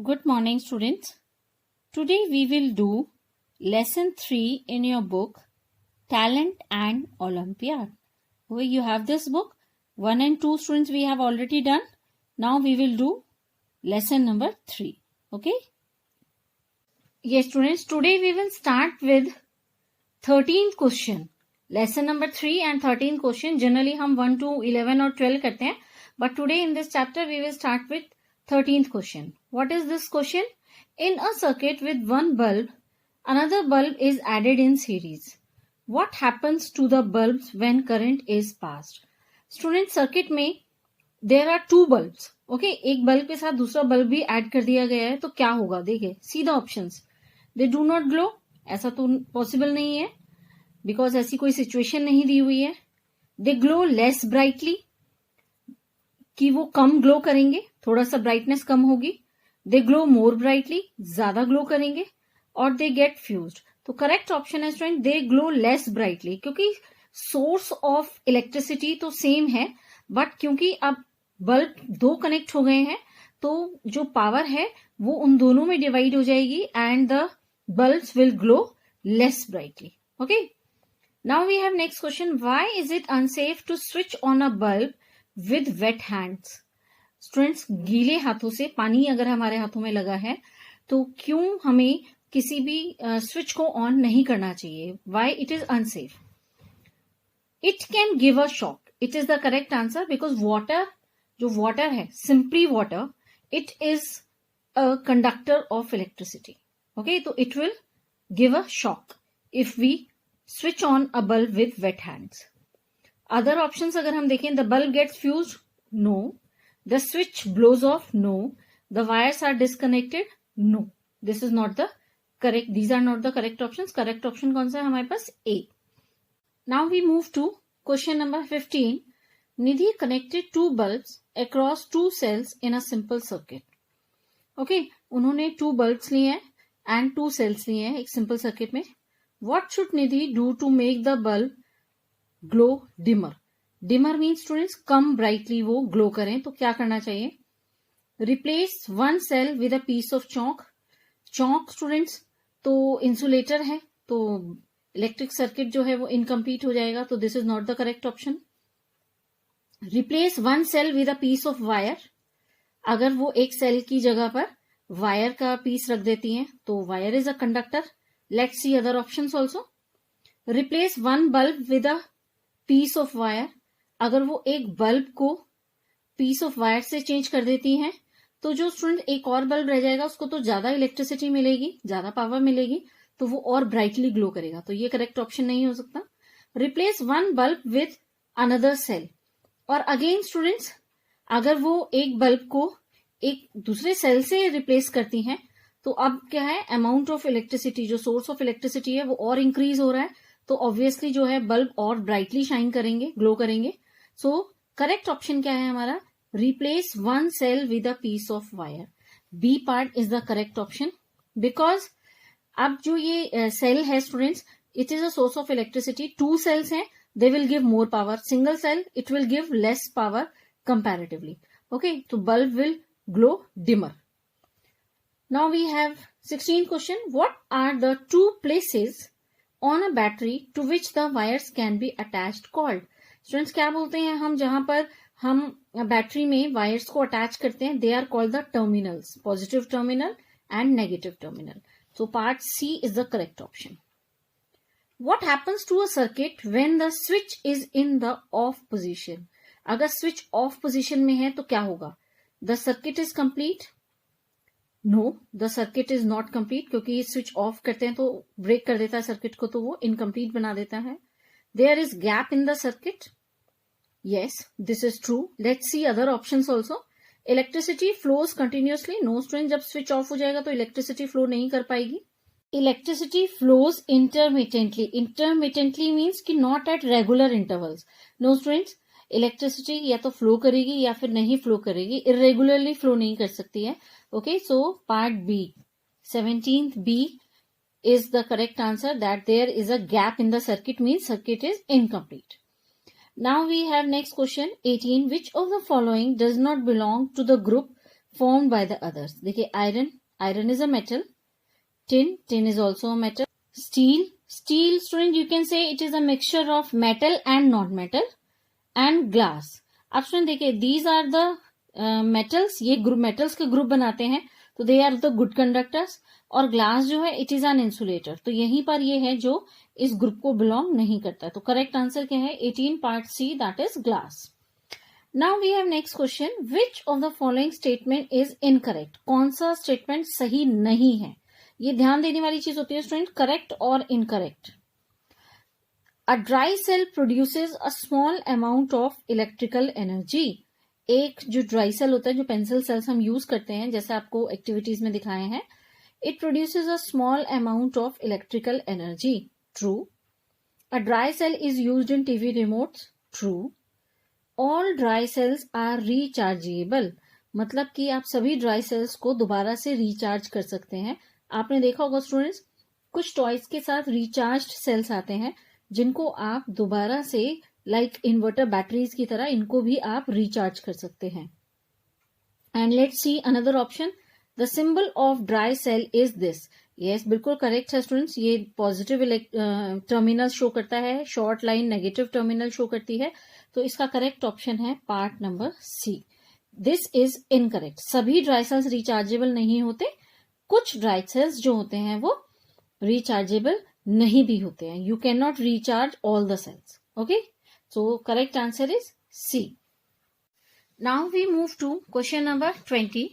Good morning, students. Today we will do lesson 3 in your book Talent and Olympiad. Where you have this book 1 and 2 students we have already done. Now we will do lesson number 3. Okay? Yes, students. Today we will start with 13th question. Lesson number 3 and 13th question. Generally हम 1 to 11 और 12 करते हैं. But today in this chapter we will start with 13th question. What is this question? In a circuit with one bulb, another bulb is added in series. What happens to the bulbs when current is passed? Student, circuit में there are two bulbs. Okay, एक bulb के साथ दूसरा bulb भी add कर दिया गया है तो क्या होगा? देखिए, see the options. They do not glow. ऐसा तो possible नहीं है because ऐसी कोई situation नहीं दी हुई है. They glow less brightly. कि वो कम ग्लो करेंगे, थोड़ा सा ब्राइटनेस कम होगी. दे ग्लो मोर ब्राइटली, ज्यादा ग्लो करेंगे. और दे गेट फ्यूज्ड. तो करेक्ट ऑप्शन है student they glow less brightly, क्योंकि सोर्स ऑफ इलेक्ट्रिसिटी तो सेम है, बट क्योंकि अब बल्ब दो कनेक्ट हो गए हैं तो जो पावर है वो उन दोनों में डिवाइड हो जाएगी and the bulbs will glow less brightly. Okay, now we have next question. Why is it unsafe to switch on a bulb with wet hands? Students, गीले हाथों से पानी अगर हमारे हाथों में लगा है तो क्यों हमें किसी भी स्विच को ऑन नहीं करना चाहिए? Why it is unsafe? It can give a shock. It is the correct answer because water, जो वाटर है, simply water, it is a conductor of electricity. Okay, तो it will give a shock if we switch on a bulb with wet hands. Other options अगर हम देखें, the bulb gets fused, no. The switch blows off, no. The wires are disconnected, no. This is not the correct, these are not the correct options. Correct option कौन सा है हमारे पास? A. Now we move to question number 15. Nidhi connected to bulbs across two cells in a simple circuit. Okay, उन्होंने 2 bulbs लिए हैं and 2 sales लिए हैं एक सिंपल सर्किट में. What should Nidhi do to make the bulb glow dimmer? Dimmer means students कम brightly वो glow करें, तो क्या करना चाहिए? Replace 1 cell with a piece of chalk. Chalk students तो इंसुलेटर है, तो इलेक्ट्रिक सर्किट जो है वो इनकम्प्लीट हो जाएगा, तो this is not the correct option. Replace 1 cell with a piece of wire. अगर वो एक सेल की जगह पर वायर का पीस रख देती हैं तो wire is a conductor. Let's see other options also. Replace 1 bulb with a piece of wire. अगर वो एक बल्ब को पीस ऑफ वायर से चेंज कर देती हैं तो जो स्टूडेंट एक और बल्ब रह जाएगा उसको तो ज्यादा इलेक्ट्रिसिटी मिलेगी, ज्यादा पावर मिलेगी, तो वो और ब्राइटली ग्लो करेगा, तो ये करेक्ट ऑप्शन नहीं हो सकता. Replace 1 bulb with another cell. और अगेन स्टूडेंट्स, अगर वो एक बल्ब को एक दूसरे सेल से रिप्लेस करती हैं तो अब क्या है, अमाउंट ऑफ इलेक्ट्रिसिटी, जो सोर्स ऑफ इलेक्ट्रिसिटी है वो और इंक्रीज हो रहा है, तो ऑब्वियसली जो है बल्ब और ब्राइटली शाइन करेंगे, ग्लो करेंगे. सो करेक्ट ऑप्शन क्या है हमारा? Replace 1 cell with a piece of wire. B part is the correct option, because अब जो ये सेल है students, it is a source of electricity. 2 cells हैं, they will give more power. Single cell it will give less power comparatively. Okay, तो bulb will glow dimmer. Now we have 16th question. What are the 2 places on a battery to which the wires can be attached called? Students, क्या बोलते हैं हम जहां पर हम battery में wires को अटैच करते हैं? They are called the terminals, positive terminal and negative terminal. So part C is the correct option. What happens to a circuit when the switch is in the off position? अगर switch off position में है तो क्या होगा? The circuit is complete. No, the circuit is not complete, क्योंकि switch off करते हैं तो ब्रेक कर देता है सर्किट को, तो वो इनकम्प्लीट बना देता है. There is gap in the circuit. Yes, this is true. Let's see other options also. Electricity flows continuously. No student, जब स्विच ऑफ हो जाएगा तो इलेक्ट्रिसिटी फ्लो नहीं कर पाएगी. Electricity flows intermittently. Intermittently means कि not at regular intervals. No students, electricity या तो फ्लो करेगी या फिर नहीं फ्लो करेगी, इरेगुलरली फ्लो नहीं कर सकती है. Okay, so part B, 17th B is the correct answer, that there is a gap in the circuit, means circuit is incomplete. Now we have next question 18. Which of the following does not belong to the group formed by the others. देखिए iron is a metal. Tin is also a metal. Steel student, you can say it is a mixture of metal and non-metal. And glass. अब student देखिए these are the metals, ये metals के group बनाते हैं, तो they are the good conductors. और glass जो है इट इज एन इंसुलेटर, तो यहीं पर ये है जो इस ग्रुप को बिलोंग नहीं करता. तो करेक्ट आंसर क्या है? 18 part C, that is glass. Now we have next question. Which of the following statement is incorrect? कौन सा स्टेटमेंट सही नहीं है? ये ध्यान देने वाली चीज होती है स्टूडेंट, करेक्ट और incorrect. A dry cell produces a small amount of electrical energy. एक जो ड्राई सेल होता है, जो पेंसिल सेल्स हम यूज करते हैं, जैसे आपको एक्टिविटीज में दिखाए हैं, it produces a small amount of electrical energy. True. A dry cell is used in TV remotes. True. All dry cells are rechargeable. मतलब कि आप सभी ड्राई सेल्स को दोबारा से रिचार्ज कर सकते हैं. आपने देखा होगा स्टूडेंट्स, कुछ टॉयज के साथ रिचार्ज्ड सेल्स आते हैं जिनको आप दोबारा से लाइक इन्वर्टर बैटरीज की तरह इनको भी आप रिचार्ज कर सकते हैं. And let's see another option. The symbol of dry cell is this. Yes, बिल्कुल करेक्ट है स्टूडेंट्स. ये पॉजिटिव टर्मिनल शो करता है, short line negative terminal show करती है. तो इसका करेक्ट ऑप्शन है part number C. This is incorrect. सभी ड्राई सेल्स रिचार्जेबल नहीं होते. कुछ ड्राई सेल्स जो होते हैं वो रिचार्जेबल नहीं भी होते हैं. You can not recharge all the cells. Okay, so correct answer is C. Now we move to question number 20.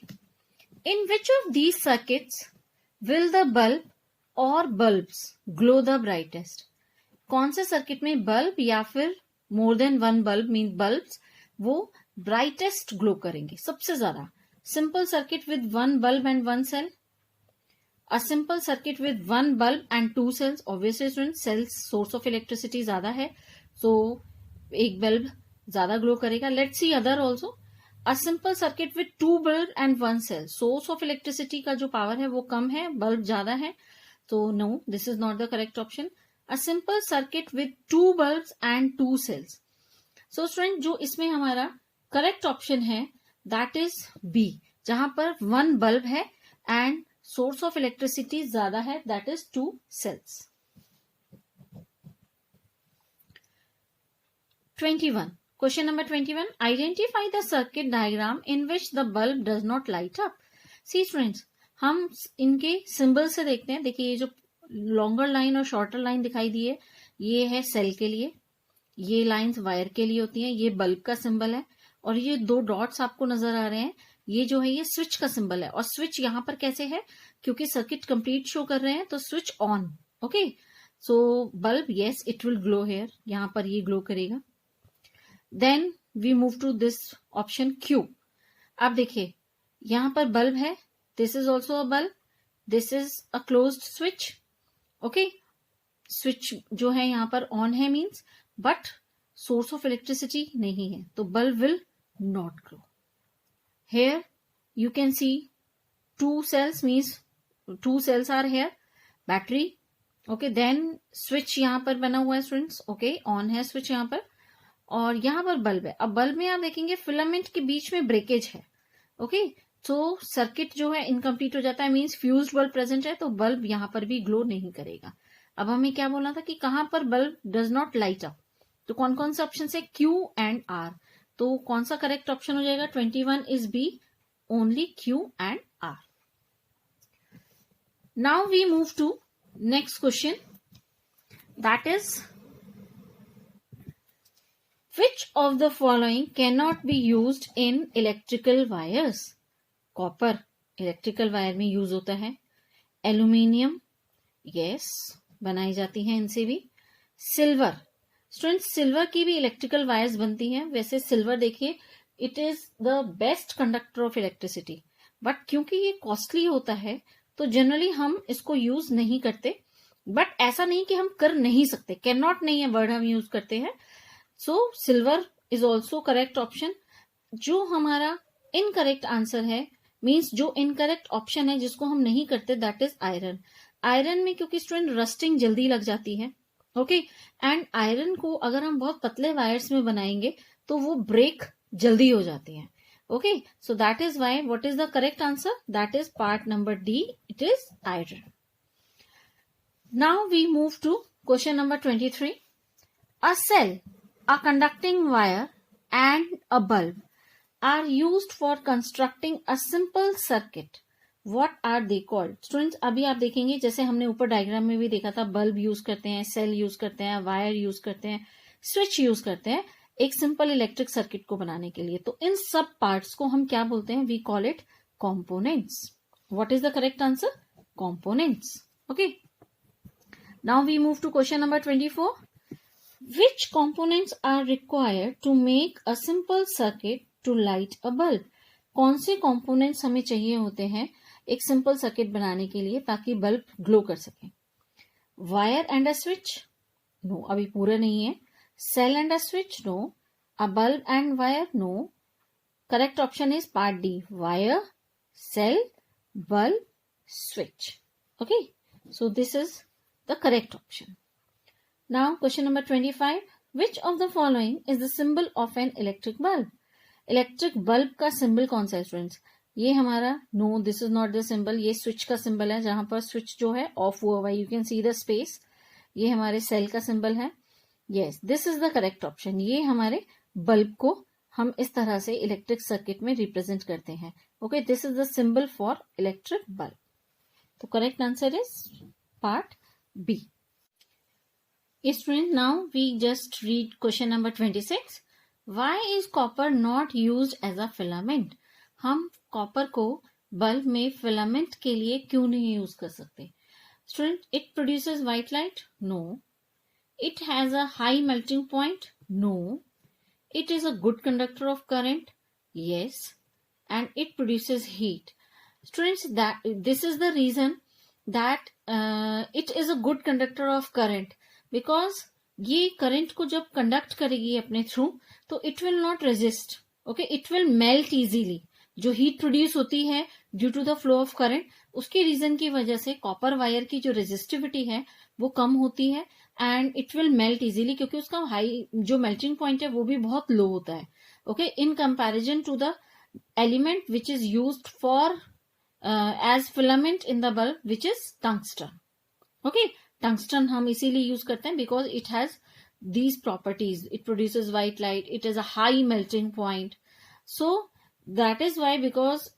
In which of these circuits will the bulb or bulbs glow the brightest? कौन से circuit में bulb या फिर more than one bulb mean bulbs वो brightest glow करेंगे सबसे ज्यादा? Simple circuit with one bulb and one cell, a simple circuit with one bulb and two cells. Obviously student, cells source of electricity ज्यादा है, तो एक बल्ब ज्यादा ग्लो करेगा. Let's see other also. A simple circuit with two bulb and one cell. Source of electricity का जो power है वो कम है, बल्ब ज्यादा है, तो no, this is not the correct option. A simple circuit with two bulbs and two cells. So student, जो इसमें हमारा करेक्ट ऑप्शन है that is B, जहां पर वन बल्ब है एंड सोर्स ऑफ इलेक्ट्रिसिटी ज्यादा है, that is two cells. 21. Question number 21. Identify the circuit diagram in which the bulb does not light up. See students, हम इनके symbol से देखते हैं. देखिए ये जो लॉन्गर लाइन और शॉर्टर लाइन दिखाई दी है, ये है सेल के लिए, ये लाइंस वायर के लिए होती हैं, ये बल्ब का सिंबल है, और ये दो डॉट्स आपको नजर आ रहे हैं, ये जो है ये स्विच का सिंबल है. और स्विच यहाँ पर कैसे है? क्योंकि सर्किट कंप्लीट शो कर रहे हैं, तो switch on. Okay, so bulb, yes it will glow here, यहाँ पर ये ग्लो करेगा. Then we move to this option Q. आप देखिए यहां पर बल्ब है, this is also a bulb, this is a closed switch. Okay, switch जो है यहां पर ऑन है means, but source of electricity नहीं है, तो bulb will not glow. Here you can see two cells means to sales are here, battery. Okay, then switch यहां पर बना हुआ है स्टूडेंट्स. ओके, ऑन है स्विच यहां पर, और यहां पर बल्ब है. अब बल्ब में आप देखेंगे फिलामेंट के बीच में ब्रेकेज है. ओके, तो सर्किट जो है इनकम्प्लीट हो जाता है, मींस फ्यूज्ड बल्ब प्रेजेंट है, तो बल्ब यहां पर भी ग्लो नहीं करेगा. अब हमें क्या बोलना था कि कहां पर bulb does not light up, तो कौन कौन से ऑप्शन है? Q and R. तो कौन सा करेक्ट ऑप्शन हो जाएगा? 21 is B, only Q and R. Now we move to next question, that is which of the following cannot be used in electrical wires? Copper electrical wire में use होता है. Aluminium, yes बनाई जाती है इनसे भी. सिल्वर, स्टूडेंट्स सिल्वर की भी इलेक्ट्रिकल वायर्स बनती हैं. वैसे सिल्वर देखिए it is the best conductor of electricity, but क्योंकि ये कॉस्टली होता है तो जनरली हम इसको यूज नहीं करते. बट ऐसा नहीं कि हम कर नहीं सकते, कैन नॉट नहीं है वर्ड हम यूज करते हैं. So silver is also correct option. जो हमारा इनकरेक्ट आंसर है मीन्स जो इनकरेक्ट ऑप्शन है जिसको हम नहीं करते, दैट इज आयरन. आयरन में क्योंकि स्टूडेंट रस्टिंग जल्दी लग जाती है. ओके, एंड आयरन को अगर हम बहुत पतले वायर्स में बनाएंगे तो वो ब्रेक जल्दी हो जाती हैं. Okay, so that is why, what is the correct answer? That is part number D, it is iron. Now we move to question number 23. A cell, a conducting wire and a bulb are used for constructing a simple circuit. What are they called? Students, अभी आप देखेंगे जैसे हमने ऊपर diagram में भी देखा था, बल्ब यूज करते हैं, सेल यूज करते हैं, वायर यूज करते हैं, स्विच यूज करते हैं एक सिंपल इलेक्ट्रिक सर्किट को बनाने के लिए. तो इन सब पार्ट्स को हम क्या बोलते हैं? We call it components. What is the correct answer? Components. Okay. Now we move to question number 24. Which components are required to make a simple circuit to light a bulb? कौन से components हमें चाहिए होते हैं एक simple circuit बनाने के लिए ताकि bulb glow कर सके? Wire and a switch? No, अभी पूरा नहीं है. Cell and a switch? No. A bulb and wire? No. Correct option is part D. Wire, cell, bulb, switch. Okay. So this is the correct option. Now question number 25. Which of the following is the symbol of an electric bulb? Electric bulb का symbol कौन सा है students? ये हमारा, no, this is not the symbol. ये switch का symbol है जहां पर switch जो है off हुआ हुआ है. You can see the space. ये हमारे cell का symbol है. Yes, this is the correct option. ये हमारे bulb को हम इस तरह से इलेक्ट्रिक सर्किट में रिप्रेजेंट करते हैं. Okay, this is the symbol for electric bulb. तो correct answer is part B. Student, now we just read question number 26. Why is copper not used as a filament? हम copper को bulb में filament के लिए क्यों नहीं use कर सकते? Student, it produces white light? No. It has a high melting point? No. It is a good conductor of current? Yes. And it produces heat. Students, this is the reason that it is a good conductor of current. Because ये current को जब conduct करेगी अपने through, तो it will not resist. Okay, it will melt easily. जो heat produce होती है due to the flow of current, उसके reason की वजह से copper wire की जो resistivity है वो कम होती है and it will melt easily, क्योंकि उसका हाई जो मेल्टिंग पॉइंट है वो भी बहुत लो होता है. Okay, in comparison to the element which is used for as filament in the bulb which is tungsten. Okay, tungsten हम इसीलिए यूज करते हैं because it has these properties. It produces white light, it is a high melting point. So that is why, because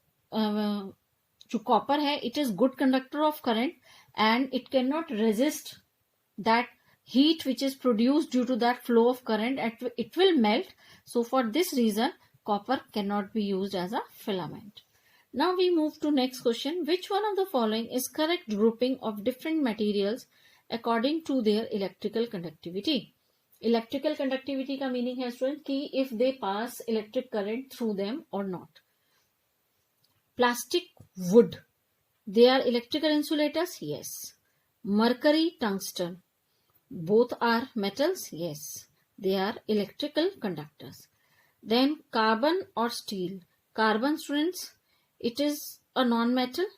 जो copper है it is good conductor of current and it can not resist that heat which is produced due to that flow of current, it will melt. So for this reason copper cannot be used as a filament. Now we move to next question. Which one of the following is correct grouping of different materials according to their electrical conductivity? Electrical conductivity का meaning है student कि if they pass electric current through them or not. Plastic, wood, they are electrical insulators? Yes. Mercury, tungsten, both are metals? Yes. They are electrical conductors. Then carbon or steel? Carbon, students, it is a non-metal.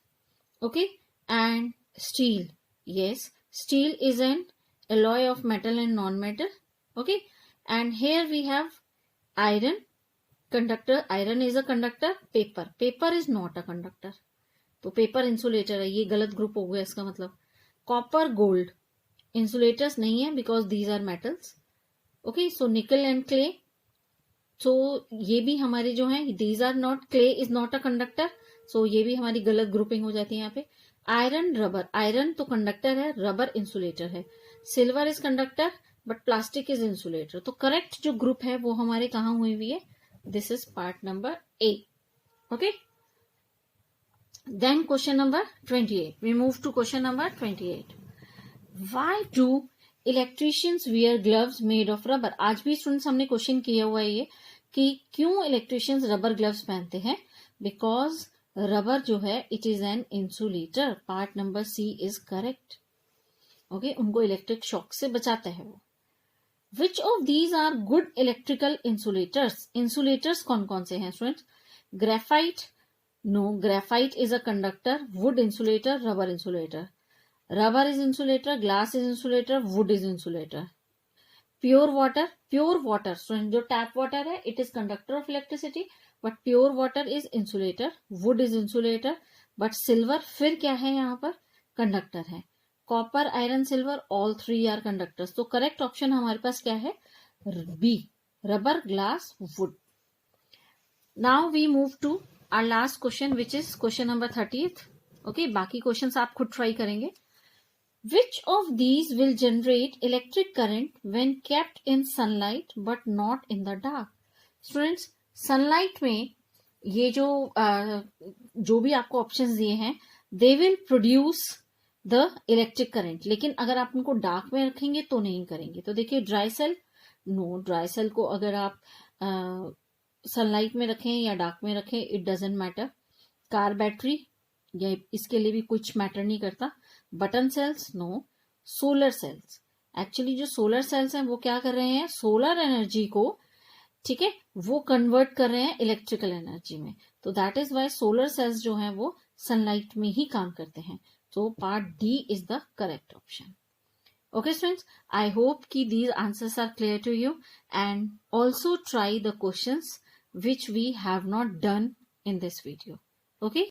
Okay. And steel, yes, steel is an alloy of metal and non-metal. Okay. And here we have iron, conductor. Iron is a conductor. Paper is not a conductor. तो paper insulator है. ये गलत group हो गया इसका मतलब. Copper, gold, insulators नहीं है because these are metals. Okay, so nickel and clay, so ये भी हमारे जो है these are not, clay is not a conductor. So ये भी हमारी गलत ग्रुपिंग हो जाती है यहाँ पे. आयरन, रबर, आयरन तो कंडक्टर है, रबर इंसुलेटर है. Silver is conductor but plastic is insulator. तो करेक्ट जो ग्रुप है वो हमारे कहाँ हुई हुई है? This is part number A. Okay, then question number 28. We move to question number 28. Why do electricians wear gloves made of rubber? आज भी स्टूडेंट्स हमने क्वेश्चन किया हुआ है ये कि क्यों इलेक्ट्रिशियंस रबर ग्लव्स पहनते हैं. बिकॉज रबर जो है it is an insulator. Part number C is correct. Okay, उनको इलेक्ट्रिक शॉक से बचाता है वो. Which of these are good electrical insulators? Insulators कौन कौन से हैं students? Graphite, no, graphite is a conductor. Wood insulator, rubber insulator. Rubber is insulator, glass is insulator, wood is insulator. Pure water, so जो tap water है it is conductor of electricity. But pure water is insulator, wood is insulator, but silver फिर क्या है यहाँ पर, conductor है. Copper, iron, silver, all three are conductors. तो correct option हमारे पास क्या है, B, rubber, glass, wood. Now we move to our last question which is question number 30th. Okay, बाकी क्वेश्चंस आप खुद ट्राई करेंगे. Which of these will generate electric current when kept in sunlight but not in the dark? Students, sunlight में ये जो भी आपको options दिए हैं, they will produce the electric current. लेकिन अगर आप उनको डार्क में रखेंगे तो नहीं करेंगे. तो देखिए, dry cell, no, dry cell को अगर आप सनलाइट में रखें या डार्क में रखें, it doesn't matter. Car battery, या इसके लिए भी कुछ मैटर नहीं करता. Button cells, no. Solar cells, actually जो सोलर सेल्स हैं वो क्या कर रहे हैं, सोलर एनर्जी को, ठीक है, वो कन्वर्ट कर रहे हैं इलेक्ट्रिकल एनर्जी में. तो that is why solar cells जो हैं वो सनलाइट में ही काम करते हैं. तो part D is the correct option. Okay students, I hope कि these answers are clear to you, and also try the questions which we have not done in this video. Okay.